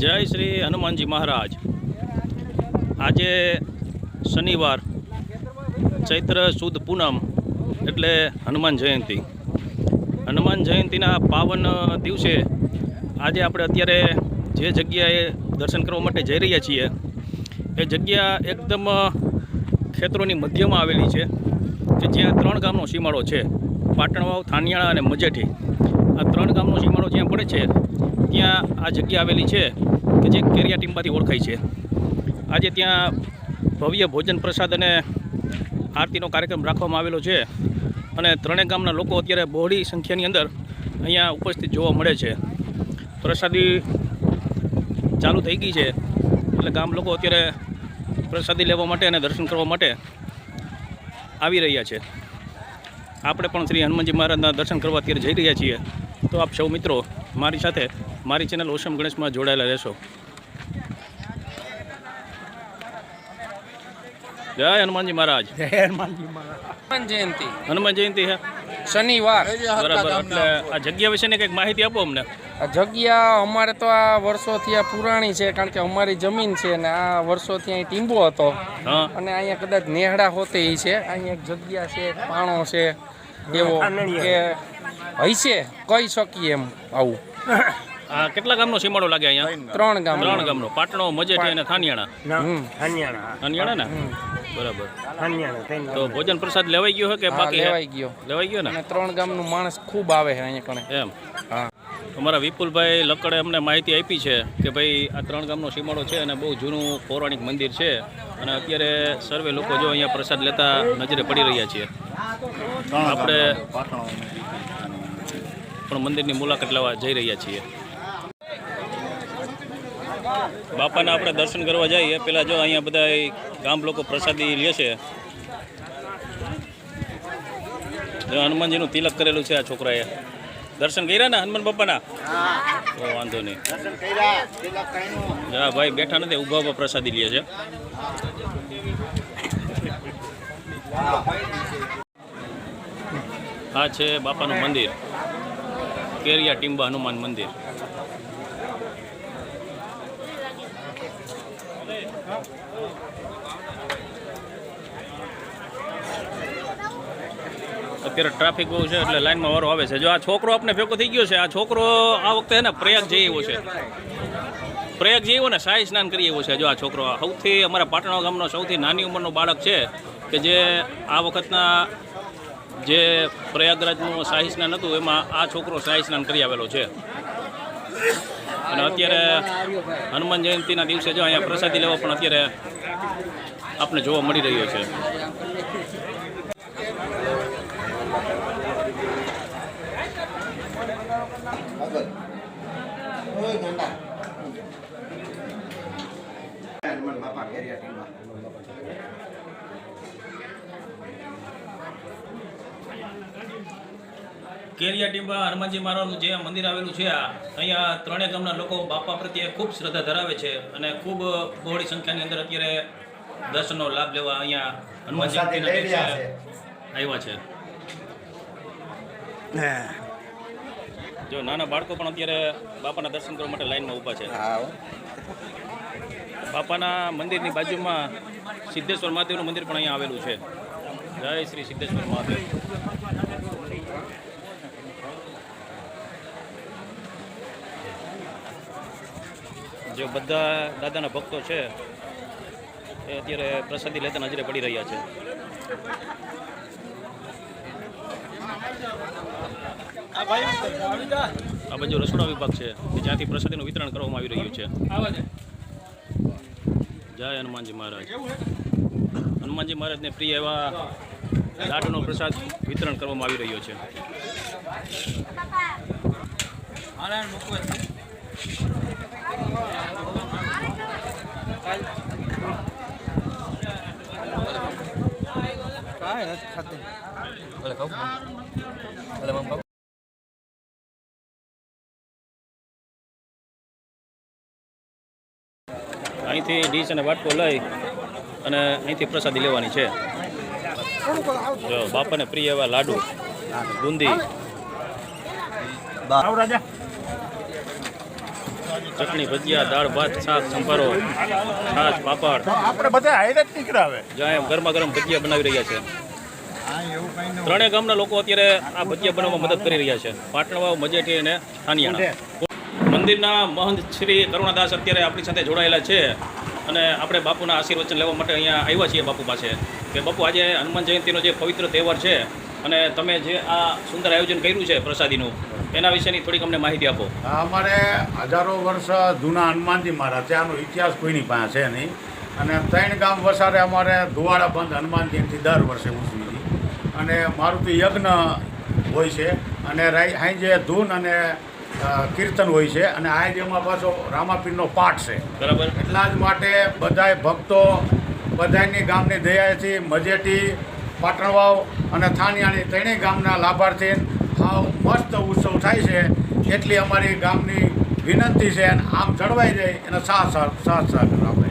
જય શ્રી હનુમાનજી મહારાજ। આજે શનિવાર ચૈત્ર સુદ પૂનમ એટલે હનુમાન જયંતિ। હનુમાન જયંતિના પાવન દિવસે આજે આપણે અત્યારે જે જગ્યાએ દર્શન કરવા માટે જઈ રહ્યા છીએ એ જગ્યા એકદમ ખેતરોની મધ્યમાં આવેલી છે કે જ્યાં 3 ગામનો સીમાડો છે, પાટણવાવ, થાનિયાળા અને મજેઠી। આ 3 ગામનો સીમાડો જ્યાં પડે છે ત્યાં આ જગ્યા આવેલી છે કે જે કેરિયા ટીંબાથી ઓળખાય છે। આજે ત્યાં ભવ્ય ભોજન પ્રસાદ અને આરતીનો કાર્યક્રમ રાખવામાં આવેલો છે અને 3 ગામના લોકો અત્યારે બહોળી સંખ્યાની અંદર અહીંયા ઉપસ્થિત જોવા મળે છે। પ્રસાદી ચાલુ થઈ ગઈ છે એટલે ગામ લોકો અત્યારે પ્રસાદી લેવા માટે અને દર્શન કરવા માટે આવી રહ્યા છે। આપણે પણ શ્રી હનુમાનજી મહારાજના દર્શન કરવા અત્યારે જઈ રહ્યા છીએ। તો આપ સૌ મિત્રો મારી સાથે મારી ચેનલ ઓસમ ગણેશમાં જોડાયેલા રહેશો। જય હનુમાનજી મહારાજ। જય હનુમાનજી મહારાજ। હનુમાન જયંતિ હે શનિવાર બરાબર। એટલે આ જગ્યા વિશેની કંઈક માહિતી આપો અમને। આ જગ્યા અમારે તો આ વર્ષોથી આ પુરાણી છે, કારણ કે અમારી જમીન છે ને આ વર્ષોથી અહીં ટીંબો હતો હા અને અહીંયા કદાચ નેહડા હોતે ઈ છે। અહીંયા એક જગ્યા છે, એક પાણો છે એવો કે હશે કહી શકીએ એમ આવું। આ કેટલા ગામનો સીમાડો લાગે અહીંયા? 3 ગામ 3 ગામનો, પાટણો, મજેઠી અને થાનિયાળા। થાનિયાળા ને બરાબર। તો ભોજન પ્રસાદ લેવાઈ ગયો છે કે બાકી? લેવાઈ ગયો ને અને 3 ગામનું માણસ ખૂબ આવે છે અહીંયા કણે એમ? હા। અમારા વિપુલભાઈ લકડે અમને માહિતી આપી છે કે ભાઈ આ 3 ગામનો સીમાડો છે અને બહુ જૂનું પૌરાણિક મંદિર છે અને અત્યારે સર્વે લોકો જો અહીંયા પ્રસાદ લેતા નજરે પડી રહ્યા છીએ। આપણે પણ મંદિરની મુલાકાત લેવા જઈ રહ્યા છીએ। બાપાના આપણે દર્શન કરવા જઈએ પેલા જો અહીંયા બધા ગામ લોકો પ્રસાદી લે છે। જો હનુમાનજીનું તિલક કરેલું છે આ છોકરાએ। દર્શન કર્યા ને હનુમાન બાપાના? તો વાંધો નહીં। હા ભાઈ બેઠા નથી, ઊભા ઊભા પ્રસાદી લે છે। આ છે બાપાનું મંદિર, કેરિયા ટીંબા હનુમાન મંદિર। અત્યારે ટ્રાફિક બહુ છે એટલે લાઈનમાં વારો આવે છે। જો આ છોકરો આપણે ભેગો થઈ ગયો છે, આ છોકરો આ વખતે છે ને પ્રયાગ જઈ એવો છે, પ્રયાગ જઈ એવો ને શાહી સ્નાન કરી એવો છે। જો આ છોકરો સૌથી અમારા પાટણા ગામનો સૌથી નાની ઉંમરનો બાળક છે કે જે આ વખતના જે પ્રયાગરાજનું શાહી સ્નાન હતું એમાં આ છોકરો શાહી સ્નાન કરી આવેલો છે। અને અત્યારે હનુમાન જયંતિના દિવસે જો અહીંયા પ્રસાદી લેવા પણ અત્યારે આપણે જોવા મળી રહ્યો છે। કેરિયા ટીંબા હનુમાનજી મહારાજનું જે મંદિર આવેલું છે અહીંયા 3 ગામના લોકો બાપા પ્રત્યે ખૂબ શ્રદ્ધા ધરાવે છે અને ખૂબ બહોળી સંખ્યાની અંદર અત્યારે દર્શનનો લાભ લેવા અહીંયા હનુમાન જયંતિના દિવસે આવ્યા છે। જો નાના બાળકો પણ અત્યારે બાપાના દર્શન કરવા માટે લાઈનમાં ઊભા છે। બાપાના મંદિરની બાજુમાં સિદ્ધેશ્વર મહાદેવનું મંદિર પણ અહીંયા આવેલું છે। જય શ્રી સિદ્ધેશ્વર મહાદેવ। જે બધા દાદાના ભક્તો છે એ અત્યારે પ્રસાદી લેતા નજરે પડી રહ્યા છે। આ બાજુ રસોડા વિભાગ છે કે જ્યાંથી પ્રસાદીનું વિતરણ કરવામાં આવી રહ્યું છે। જય હનુમાનજી મહારાજ। હનુમાનજી મહારાજને પ્રિય એવા લાડુનો પ્રસાદ વિતરણ કરવામાં આવી રહ્યો છે। અહીંથી ડીશ અને વાટકો લઈ અને અહીંથી પ્રસાદી લેવાની છે। જો બાપાને પ્રિય એવા લાડુ, બુંદી, ચટણી ભજીયા દાળ ભાત શાક સંભારો છાશ પાપડ આપણે બધા હાઈલાઇટ નીકળાવે. જ્યાં ગરમા ગરમ ભજીયા બનાવી રહ્યા છે. ત્રણેય ગામના લોકો અત્યારે આ ભજીયા બનાવવામાં મદદ કરી રહ્યા છે. પાટણવાવ, મજેઠી અને થાનિયાણા. મંદિરના મહંત શ્રી કરુણાદાસ અત્યારે આપણી સાથે જોડાયેલા છે અને આપણે બાપુના આશીર્વચન લેવા માટે અહીંયા આવ્યા છીએ બાપુ પાસે કે બાપુ આજે હનુમાન જયંતિનો જે પવિત્ર તહેવાર છે અને તમે જે આ સુંદર આયોજન કર્યું છે પ્રસાદીનું એના વિશેની થોડીક અમને માહિતી આપો. અમારે હજારો વર્ષ જૂના હનુમાનજી મહારાજ છે. આનો ઇતિહાસ કોઈની પાસે છે નહીં. અને 3 ગામ વસારે અમારે ધુવાડા બંધ હનુમાન જયંતિ દર વર્ષે ઉજવી હતી. અને મારુતિ યજ્ઞ હોય છે અને અહીં જે ધૂન અને કીર્તન હોય છે અને આ જેમાં પાછો રામાપીરનો પાઠ છે. બરાબર. એટલા જ માટે બધાય ભક્તો બધાની ગામની દયાથી મજેઠી, પાટણવાવ અને થાનિયાની ત્રણેય ગામના લાભાર્થી હાવ મસ્ત ઉત્સવ થાય છે. એટલી અમારી ગામની વિનંતી છે અને આમ જળવાઈ જાય એનો સાથ આપણે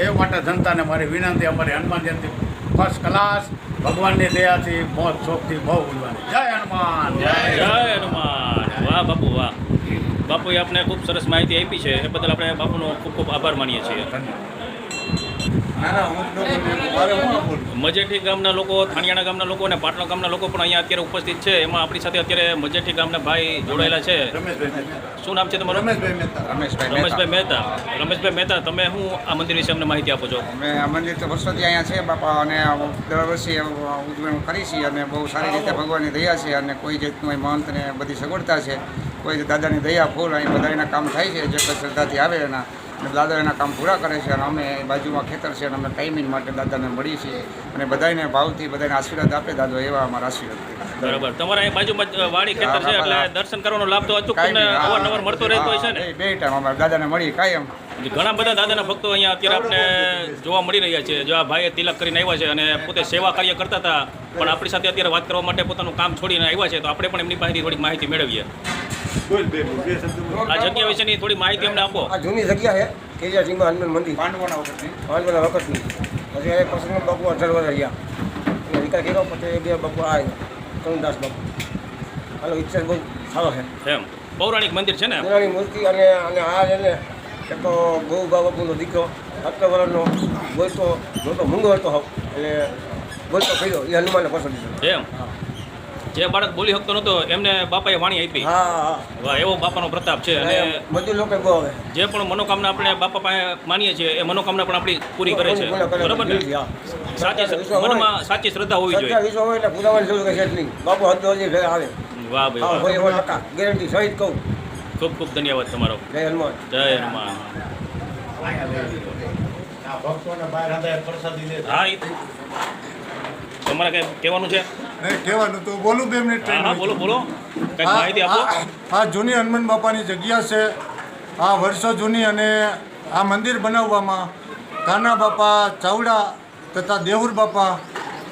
એ માટે જનતાને મારી વિનંતી. અમારી હનુમાન જયંતિ ફર્સ્ટ ક્લાસ ભગવાનની દયાથી મોજ શોખથી બહુ ઉજવાની. જય હનુમાન. જય હનુમાન. વાહ બાપુ વાહ. બાપુએ આપને ખૂબ સરસ માહિતી આપી છે એ બદલ આપણે બાપુનો ખૂબ ખૂબ આભાર માનીએ છીએ. મજેઠી ગામના લોકો, થાણિયાણા ગામના લોકો અને પાટણ ગામના લોકો પણ અહીંયા અત્યારે ઉપસ્થિત છે. એમાં આપણી સાથે અત્યારે મજેઠી ગામના ભાઈ જોડાયેલા છે. શું નામ છે તમારું? રમેશભાઈ મહેતા. રમેશભાઈ મહેતા, તમે શું આ મંદિર વિશે અમને માહિતી આપો છો? અમે આ મંદિર તો વર્ષોથી અહીંયા છે બાપા અને દર વર્ષે ઉજવણી કરી છીએ અને બહુ સારી રીતે ભગવાનની દયા છે અને કોઈ જાતનું મહંતને બધી સગવડતા છે. કોઈ દાદાની દયા ફૂલ અહીં બધાના કામ થાય છે જે કોઈ શ્રદ્ધાથી આવે એના અને દાદા એના કામ પૂરા કરે છે અને અમે બાજુમાં ખેતર છે અને અમે ટાઈમિંગ માટે દાદાને મળીએ છીએ અને બધાને ભાવથી બધાને આશીર્વાદ આપે દાદો એવા અમારા આશીર્વાદ. બરાબર. તમારા અહીં બાજુમાં જ વાડી ખેતર છે એટલે દર્શન કરવાનો લાભ તો અચૂક તમને અવારનવાર મળતો રહેતો હોય છે ને? બે ટાઈમ અમારે દાદાને મળીએ કાયમ. ઘણા બધા દાદાના ભક્તો અહીંયા અત્યારે આપણે જોવા મળી રહ્યા છે. જો આ ભાઈએ તિલક કરીને આવ્યા છે અને પોતે સેવા કાર્ય કરતા હતા પણ આપણી સાથે અત્યારે વાત કરવા માટે પોતાનું કામ છોડીને આવ્યા છે તો આપણે પણ એમની પાસેથી થોડીક માહિતી મેળવીએ. આ જગ્યા વિશેની થોડી માહિતી અમને આપો. આ જૂની જગ્યા છે કેજા સિંહ હનુમાન મંદિર પાંડવોના વખતની. પાંચવાના વખતની. પછી એ પ્રસંગ બાપુ 18 વર્ષ રહ્યા એટલે વિકાસ કર્યો પછી બે બાપુ આવ્યા કરુણદાસ બાપુ. આનો ઇતિહાસ બહુ સારો છે. એમ પૌરાણિક મંદિર છે ને? પુરાણી મૂર્તિ અને અને આ છે ને એક તો બહુ બાપુનો દીકરો 17 વર્ષનો બોલતો જોતો મૂંગો હતો એટલે બોલતો કર્યો એ હનુમાનને પસંદ કર્યો. એમ જે બાળક બોલી શકતો નહોતો એમને બાપાએ વાણી આપી. હા હા વાહ, એવો બાપાનો પ્રતાપ છે. અને બધું લોકો બહુ આવે જે પણ મનોકામના આપણે બાપા પાસે માનીએ છીએ એ મનોકામના પણ આપણી પૂરી કરે છે. બરાબર ને? મનમાં સાચી શ્રદ્ધા હોવી જોઈએ. વિશ્વ હોય એટલે પુરાવાની જરૂર છે જ નહીં. બાપુ હદ હજી ઘરે આવે. વાહ ભાઈ વાહ. 100% ગેરંટી સહિત કહું. ખૂબ ખૂબ ધન્યવાદ તમારો. જય હનુમાન. જય હનુમાન. ભક્તોને બહાર હતા પ્રસાદી લે. હા, તમારે કંઈ કહેવાનું છે? કહેવાનું તો બોલું 2 મિનિટ. હા હા, બોલો બોલો, કંઈક માહિતી આપો. આ જૂની હનુમાન બાપાની જગ્યા છે. આ વર્ષો જૂની અને આ મંદિર બનાવવામાં કાના બાપા ચાવડા તથા દેહુર બાપા,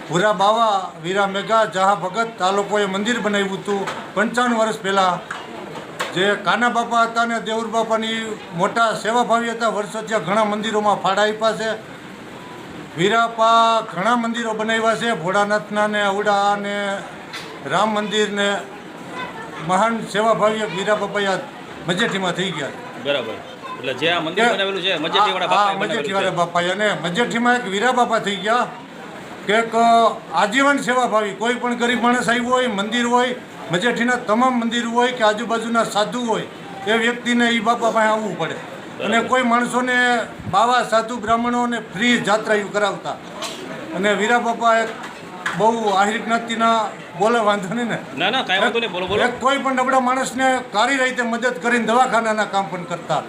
ભૂરા બાવા, વીરા મેઘા, જહા ભગત આ લોકોએ મંદિર બનાવ્યું હતું 55 વર્ષ પહેલાં. જે કાના બાપા હતા ને દેહુર બાપાની મોટા સેવાભાવી હતા. વર્ષોથી ઘણા મંદિરોમાં ફાળા આપ્યા છે. વીરાપા ઘણા મંદિરો બનાવ્યા છે. ભોળાનાથના ને અવડા ને રામ મંદિર ને મહાન સેવાભાવી વીરાબાપા મજેઠીમાં થઈ ગયા. બરાબર. એટલે જે આ મંદિર બનાવેલું છે મજેઠીવાળા બાપાએ બનાવેલું છે. મજેઠીવાળા બાપા અને મજેઠીમાં એક વીરાબાપા થઈ ગયા કે એક આજીવન સેવાભાવી. કોઈ પણ ગરીબ માણસ આવ્યો હોય, મંદિર હોય, મજેઠીના તમામ મંદિર હોય કે આજુબાજુના સાધુ હોય એ વ્યક્તિને એ બાપા પાસે આવવું પડે. અને કોઈ માણસોને બાવા સાધુ બ્રાહ્મણોને ફ્રી જાત્રા કરાવતા. અને વીરા બાપા એક બહુ આહિર જ્ઞાતિના બોલે વાંધો નહીં ને? ના ના, કાંઈ વાંધો નહીં, બોલો બોલો. એક કોઈ પણ નબળા માણસને સારી રીતે મદદ કરીને દવાખાનાના કામ પણ કરતા.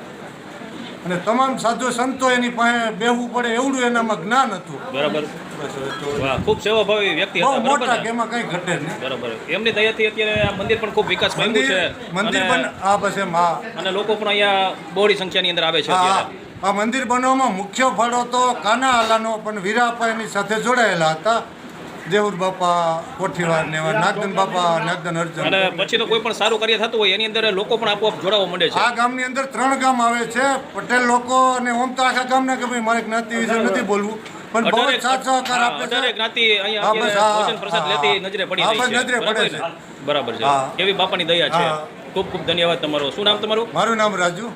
અને તમામ સાધુ સંતો એની પાસે બેહવું પડે એવડું એનામાં જ્ઞાન હતું. બરાબર. વાહ, ખૂબ સેવાભાવી વ્યક્તિ બહુ હતા. મોટા બરાબર કે ને? એમાં કંઈ ઘટે નહીં. બરાબર. એમની દયાથી અત્યારે આ મંદિર પણ ખૂબ વિકાસ પામ્યું છે. મંદિર અને- પણ આ બસ એમ હા અને લોકો પણ અહીંયા બહોળી સંખ્યાની અંદર આવે છે હા અત્યારે. આ મંદિર બનાવવામાં મુખ્ય ફાળો તો કાના આલાનો પણ વીરાપા એની સાથે જોડાયેલા હતા. દેવુર બાપા કોઠીવાર ને એવા નાગદન બાપા, નાગદન અર્જુન. અને પછી તો કોઈ પણ સારું કાર્ય થતું હોય એની અંદર લોકો પણ આપોઆપ જોડાવા માંડે છે. આ ગામની અંદર 3 ગામ આવે છે. પટેલ લોકો અને ઓમ તો આખા ગામના કે ભાઈ મારે જ્ઞાતિ વિશે નથી બોલવું પણ બહુ જ સાથ સહકાર આપે છે. દરેક જ્ઞાતિ અહીંયા હા, બસ, અત્યારે હા, ભોજન પ્રસાદ હા, લેતી હા. નજરે પડી હા, રહી બસ છે. નજરે પડે છે. બરાબર છે. હા. એવી બાપાની દયા છે. હા. ખૂબ ખૂબ ધન્યવાદ તમારો. શું નામ તમારું? મારું નામ રાજુ.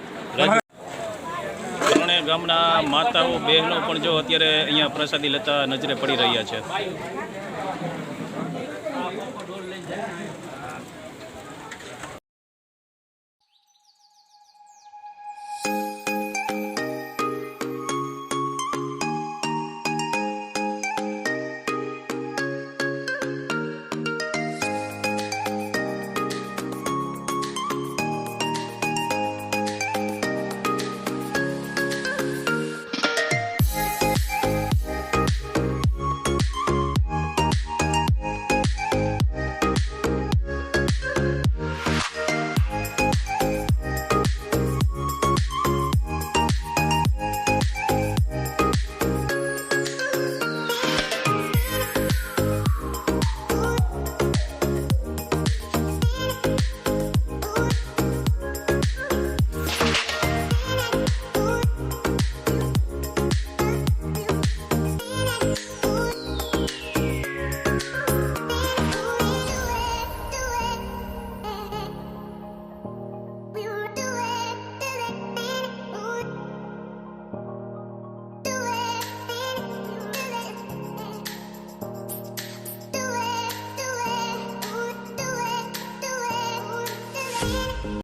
ત્રણેય ગામના માતાઓ બહેનો પણ જો અત્યારે અહીંયા પ્રસાદી લેતા નજરે પડી રહ્યા છે.